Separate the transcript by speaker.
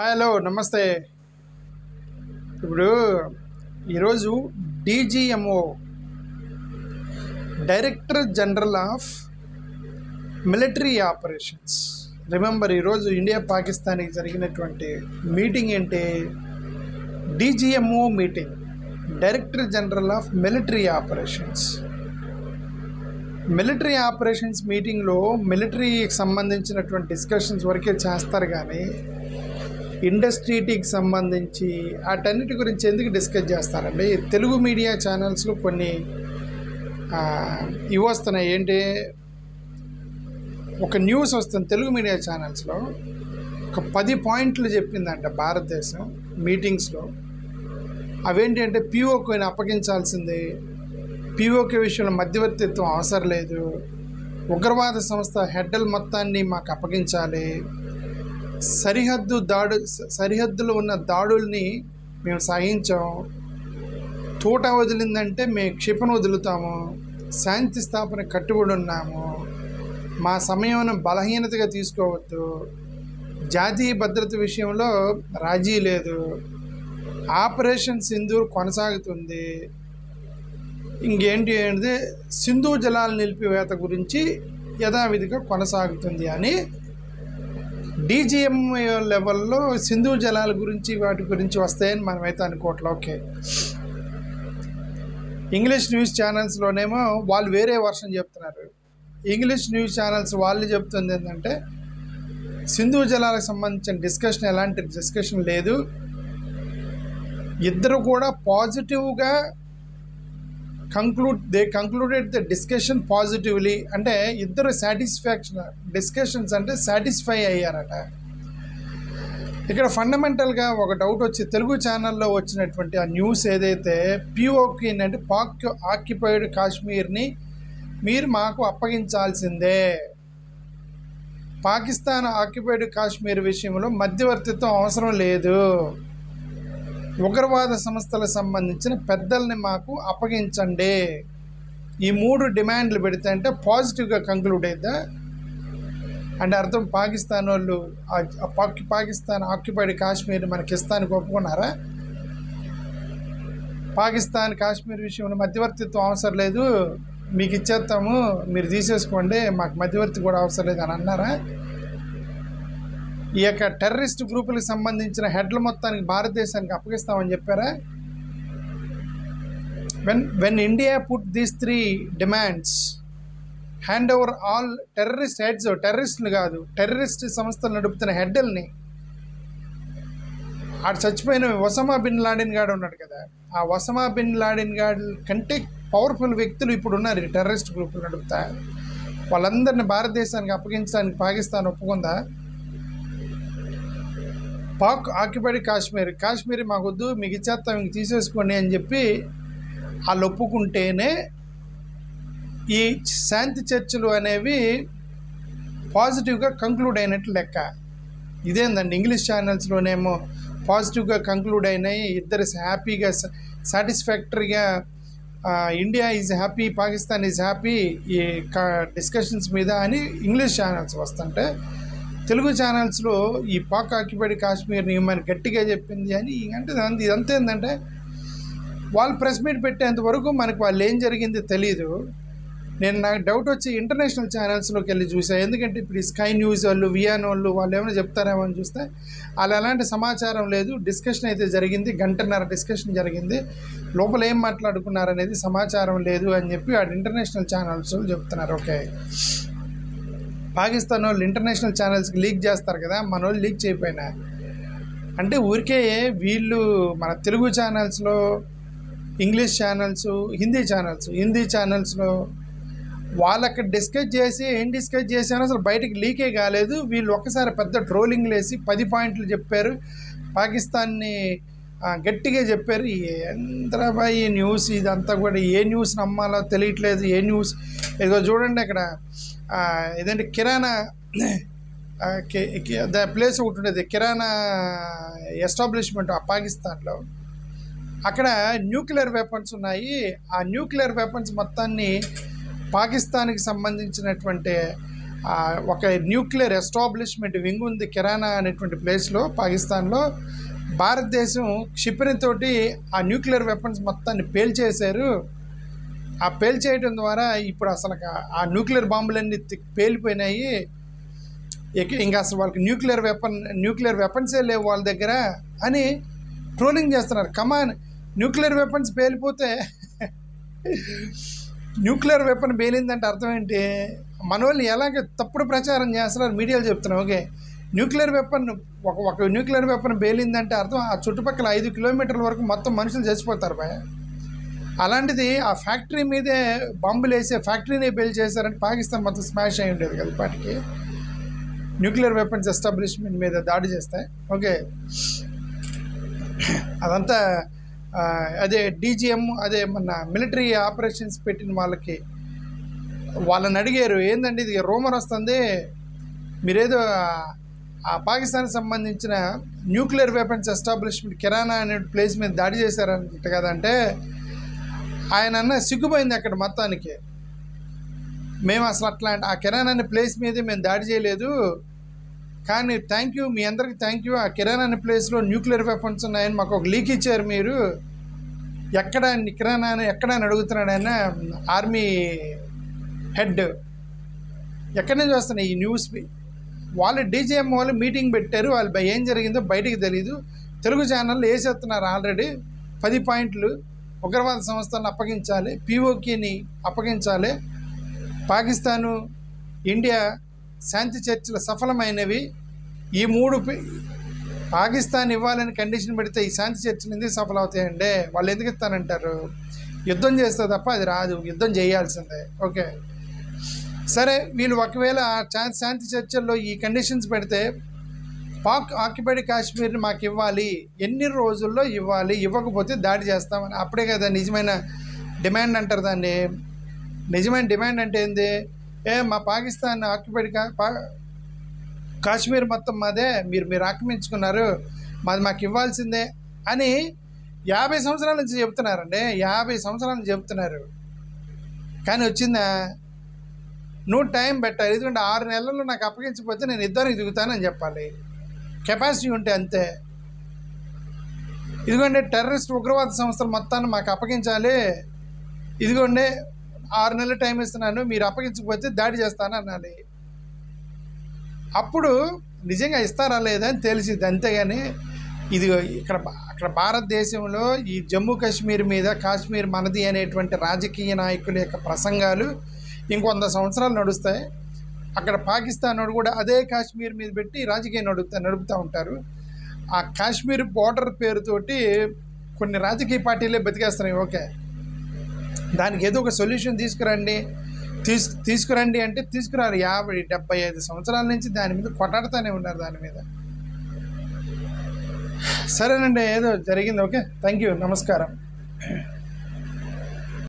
Speaker 1: Hello నమస్తే. ఇప్పుడు ఈరోజు DGMO director general of military operations, remember ఈరోజు ఇండియా పాకిస్తాన్కి జరిగినటువంటి మీటింగ్ ఏంటి? DGMO meeting, director general of military operations. Military operations మీటింగ్లో మిలిటరీకి సంబంధించినటువంటి డిస్కషన్స్ వరకే చేస్తారు, కానీ ఇండస్ట్రీకి సంబంధించి వాటన్నిటి గురించి ఎందుకు డిస్కస్ చేస్తారండి? తెలుగు మీడియా ఛానల్స్లో కొన్ని ఇవి వస్తున్నాయి. ఏంటి, ఒక న్యూస్ వస్తుంది తెలుగు మీడియా ఛానల్స్లో, ఒక 10 పాయింట్లు చెప్పిందంట భారతదేశం మీటింగ్స్లో. అవేంటి అంటే, పిఓకేని అప్పగించాల్సిందే, పిఓకే విషయంలో మధ్యవర్తిత్వం అవసరం లేదు, ఉగ్రవాద సంస్థ హెడ్డల్ మొత్తాన్ని మాకు అప్పగించాలి, సరిహద్దులో ఉన్న దాడుల్ని మేము సహించాం, తోట వదిలిందంటే మేము క్షిపణ వదులుతాము, శాంతి స్థాపన కట్టుబడి ఉన్నాము, మా సమయం బలహీనతగా తీసుకోవద్దు, జాతీయ భద్రత విషయంలో రాజీ లేదు, ఆపరేషన్ సింధూర్ కొనసాగుతుంది, ఇంకేంటి అంటే సింధు జలాల నిలిపివేత గురించి యథావిధిగా కొనసాగుతుంది అని డీజీఎం లెవెల్లో సింధు జలాల గురించి వాటి గురించి వస్తాయని మనమైతే అనుకోవట్లే. ఓకే, ఇంగ్లీష్ న్యూస్ ఛానల్స్లోనేమో వాళ్ళు వేరే వర్షన్ చెప్తున్నారు. ఇంగ్లీష్ న్యూస్ ఛానల్స్ వాళ్ళు చెప్తుంది ఏంటంటే, సింధు జలాలకు సంబంధించిన డిస్కషన్ ఎలాంటి డిస్కషన్ లేదు, ఇద్దరు కూడా పాజిటివ్గా కంక్లూడెడ్ ద డిస్కషన్ పాజిటివ్లీ. అంటే ఇద్దరు డిస్కషన్స్ అంటే సాటిస్ఫై అయ్యారట. ఇక్కడ ఫండమెంటల్గా ఒక డౌట్ వచ్చి తెలుగు ఛానల్లో వచ్చినటువంటి ఆ న్యూస్ ఏదైతే పిఓకే అంటే పాక్ ఆక్యుపైడ్ కాశ్మీర్ని మీరు మాకు అప్పగించాల్సిందే, పాకిస్తాన్ ఆక్యుపైడ్ కాశ్మీర్ విషయంలో మధ్యవర్తిత్వం అవసరం లేదు, ఉగ్రవాద సంస్థలకు సంబంధించిన పెద్దల్ని మాకు అప్పగించండి, ఈ 3 డిమాండ్లు పెడితే అంటే పాజిటివ్గా కంక్లూడ్ అయిద్దా అంటే అర్థం? పాకిస్తాన్ వాళ్ళు పాకిస్తాన్ ఆక్యుపైడ్ కాశ్మీర్ మనకి ఇస్తానికి ఒప్పుకున్నారా? పాకిస్తాన్ కాశ్మీర్ విషయంలో మధ్యవర్తిత్వం అవసరం లేదు, మీకు ఇచ్చేస్తాము, మీరు తీసేసుకోండి, మాకు మధ్యవర్తి కూడా అవసరం లేదు అని అన్నారా? ఈ యొక్క టెర్రరిస్ట్ గ్రూపులకు సంబంధించిన హెడ్ల మొత్తానికి భారతదేశానికి అప్పగిస్తామని చెప్పారా? When India put these 3 demands, hand over all terrorist heads, టెర్రరిస్టులు కాదు, టెర్రరిస్ట్ సంస్థలు నడుపుతున్న హెడ్డల్ని, ఆడు చచ్చిపోయిన ఒసామా బిన్ లాడెన్ గాడు ఉన్నాడు కదా, ఆ ఒసామా బిన్ లాడెన్ గాడి కంటే పవర్ఫుల్ వ్యక్తులు ఇప్పుడు ఉన్నారు ఈ టెర్రరిస్ట్ గ్రూపులు నడుపుతా, వాళ్ళందరినీ భారతదేశానికి అప్పగించడానికి పాకిస్తాన్ ఒప్పుకుందా? పాక్ ఆక్యుపైడ్ కాశ్మీర్ మాకొద్దు, మీకు ఇచ్చేస్తాం, ఇంక తీసేసుకోండి అని చెప్పి వాళ్ళు ఒప్పుకుంటేనే ఈ శాంతి చర్చలు అనేవి పాజిటివ్గా కంక్లూడ్ అయినట్లు లెక్క. ఇదేందండి, ఇంగ్లీష్ ఛానల్స్లోనేమో పాజిటివ్గా కంక్లూడ్ అయినాయి, ఇద్దరు హ్యాపీగా సాటిస్ఫాక్టరీగా, India is happy, Pakistan is happy ఈ డిస్కషన్స్ మీద అని ఇంగ్లీష్ ఛానల్స్ వస్తుంటే, తెలుగు ఛానల్స్లో ఈ పాక్ ఆక్యుపైడ్ కాశ్మీర్ని మనకి గట్టిగా చెప్పింది అని అంటే ఇదంతా ఏంటంటే, వాళ్ళు ప్రెస్ మీట్ పెట్టేంత వరకు మనకు వాళ్ళు ఏం జరిగింది తెలియదు. నాకు డౌట్ వచ్చి ఇంటర్నేషనల్ ఛానల్స్లోకి వెళ్ళి చూసా, ఎందుకంటే ఇప్పుడు ఈ స్కై న్యూస్ వాళ్ళు, వియాన్ వాళ్ళు ఏమైనా చెప్తారేమో అని చూస్తే వాళ్ళు ఎలాంటి సమాచారం లేదు. డిస్కషన్ అయితే జరిగింది, 1.5 గంట డిస్కషన్ జరిగింది, లోపల ఏం మాట్లాడుకున్నారనేది సమాచారం లేదు అని చెప్పి వాడు ఇంటర్నేషనల్ ఛానల్స్ చెప్తున్నారు. ఓకే, పాకిస్తాన్ వాళ్ళు ఇంటర్నేషనల్ ఛానల్స్కి లీక్ చేస్తారు కదా, మన వాళ్ళు లీక్ చేయకపోయినా అంటే ఊరికే వీళ్ళు మన తెలుగు ఛానల్స్లో, ఇంగ్లీష్ ఛానల్స్, హిందీ ఛానల్స్లో వాళ్ళు అక్కడ డిస్కస్ చేసి ఏం డిస్కస్ చేశానో అసలు బయటకు లీకే కాలేదు. వీళ్ళు ఒక్కసారి పెద్ద ట్రోలింగ్లు వేసి 10 పాయింట్లు చెప్పారు, పాకిస్తాన్ని గట్టిగా చెప్పారు. ఎంతరాబాయి ఈ న్యూస్, ఇదంతా కూడా ఏ న్యూస్ నమ్మాలో తెలియట్లేదు. ఏ న్యూస్ ఏదో చూడండి, అక్కడ ఏదంటే కిరాణా ద ప్లేస్ ఒకటి ఉండేది, కిరాణా ఎస్టాబ్లిష్మెంట్ ఆ పాకిస్తాన్లో, అక్కడ న్యూక్లియర్ వెపన్స్ ఉన్నాయి. ఆ న్యూక్లియర్ వెపన్స్ మొత్తాన్ని పాకిస్తాన్కి సంబంధించినటువంటి ఒక న్యూక్లియర్ ఎస్టాబ్లిష్మెంట్ వింగ్ ఉంది కిరానా అనేటువంటి ప్లేస్లో పాకిస్తాన్లో. భారతదేశం క్షిపణితోటి ఆ న్యూక్లియర్ వెపన్స్ మొత్తాన్ని పేల్చేశారు. ఆ పేల్చేయడం ద్వారా ఇప్పుడు అసలు ఆ న్యూక్లియర్ బాంబులన్నీ పేలిపోయినాయి. ఇంకా అసలు వాళ్ళకి న్యూక్లియర్ వెపన్సే లేవు వాళ్ళ దగ్గర అని ట్రోలింగ్ చేస్తున్నారు. కమాన్, న్యూక్లియర్ వెపన్స్ పేలిపోతే న్యూక్లియర్ వెపన్ పేలిందంటే అర్థం ఏంటి? మన వాళ్ళు ఎలాగ తప్పుడు ప్రచారం చేస్తున్నారు, మీడియాలో చెప్తున్నారు. ఓకే, న్యూక్లియర్ వెపన్ ఒక న్యూక్లియర్ వెపన్ పేలిందంటే అర్థం ఆ చుట్టుపక్కల 5 కిలోమీటర్ల వరకు మొత్తం మనుషులు చచ్చిపోతారు భయ. అలాంటిది ఆ ఫ్యాక్టరీ మీదే బాంబులు వేసే ఫ్యాక్టరీనే పేల్ చేశారంటే పాకిస్తాన్ మొత్తం స్మాష్ అయి ఉండేది కదా ఇప్పటికి, న్యూక్లియర్ వెపన్స్ ఎస్టాబ్లిష్మెంట్ మీద దాడి చేస్తే. ఓకే, అదంతా అదే డీజీఎం, అదే మన మిలిటరీ ఆపరేషన్స్ పెట్టిన వాళ్ళని అడిగారు, ఏందండి ఇది రూమర్ వస్తుంది, మీరేదో ఆ పాకిస్తాన్కి సంబంధించిన న్యూక్లియర్ వెపన్స్ ఎస్టాబ్లిష్మెంట్ కిరానా అనే ప్లేస్ మీద దాడి చేశారంట కదంటే, ఆయన అన్న సిగ్గుపోయింది అక్కడ మొత్తానికి. మేము అసలు అట్లాంటి ఆ కిరానా అనే ప్లేస్ మీదే మేము దాడి చేయలేదు, కానీ థ్యాంక్ యూ, మీ అందరికీ థ్యాంక్ యూ, ఆ కిరానా అనే ప్లేస్లో న్యూక్లియర్ వెపన్స్ ఉన్నాయని మాకు ఒక లీక్ ఇచ్చారు మీరు. ఎక్కడ కిరానా ఎక్కడ అని అడుగుతున్నాడు ఆయన, ఆర్మీ హెడ్. ఎక్కడి నుంచి వస్తున్నాయి ఈ న్యూస్? వాళ్ళు డీజీఎం వాళ్ళు మీటింగ్ పెట్టారు, వాళ్ళు ఏం జరిగిందో బయటికి తెలీదు. తెలుగు ఛానళ్ళు వేసేస్తున్నారు ఆల్రెడీ 10 పాయింట్లు. ఉగ్రవాద సంస్థలను అప్పగించాలి, పీఓకేని అప్పగించాలి, పాకిస్తాను ఇండియా శాంతి చర్చలు సఫలమైనవి. ఈ 3 పాకిస్తాన్ ఇవ్వాలని కండిషన్ పెడితే ఈ శాంతి చర్చలు ఎందుకు సఫలమవుతాయండి? వాళ్ళు ఎందుకు ఇస్తానంటారు? యుద్ధం చేస్తే తప్ప అది రాదు, యుద్ధం చేయాల్సిందే. ఓకే, సరే, వీళ్ళు ఒకవేళ శాంతి చర్చల్లో ఈ కండిషన్స్ పెడితే పాక్ ఆక్యుపైడ్ కాశ్మీర్ని మాకు ఇవ్వాలి, ఎన్ని రోజుల్లో ఇవ్వాలి, ఇవ్వకపోతే దాడి చేస్తామని. అప్పుడే కదా నిజమైన డిమాండ్ అంటారు దాన్ని. నిజమైన డిమాండ్ అంటే ఏంది? మా పాకిస్తాన్ ఆక్యుపైడ్ కాశ్మీర్ మొత్తం మాదే, మీరు ఆక్రమించుకున్నారు, మాకు ఇవ్వాల్సిందే అని 50 సంవత్సరాల నుంచి చెప్తున్నారండి. 50 సంవత్సరాల నుంచి చెప్తున్నారు, కానీ వచ్చిందా? నువ్వు టైం పెట్టాలి. ఎందుకంటే 6 నెలల్లో నాకు అప్పగించకపోతే నేను యుద్ధానికి దిగుతానని చెప్పాలి. కెపాసిటీ ఉంటే అంతే. ఇదిగోండి టెర్రరిస్ట్ ఉగ్రవాద సంస్థలు మొత్తాన్ని మాకు అప్పగించాలి, ఇదిగోండి 6 నెలలు టైం ఇస్తున్నాను, మీరు అప్పగించకపోతే దాడి చేస్తాను అనాలి. అప్పుడు నిజంగా ఇస్తారా లేదా అని తెలిసిద్ది. అంతేగాని ఇది అక్కడ భారతదేశంలో ఈ జమ్మూ కాశ్మీర్ మీద కాశ్మీర్ మనది అనేటువంటి రాజకీయ నాయకుల యొక్క ప్రసంగాలు ఇంకొంత సంవత్సరాలు నడుస్తాయి. అక్కడ పాకిస్తాన్ వాడు కూడా అదే కాశ్మీర్ మీద పెట్టి రాజకీయం నడుపుతూ ఉంటారు. ఆ కాశ్మీర్ బోర్డర్ పేరుతోటి కొన్ని రాజకీయ పార్టీలే బతికేస్తున్నాయి. ఓకే, దానికి ఏదో ఒక సొల్యూషన్ తీసుకురండి అంటే తీసుకురారు. 50-75 సంవత్సరాల నుంచి దాని మీద కొట్లాడుతూనే ఉన్నారు దాని మీద. సరేనండి, ఏదో జరిగింది. ఓకే, థ్యాంక్ యూ, నమస్కారం.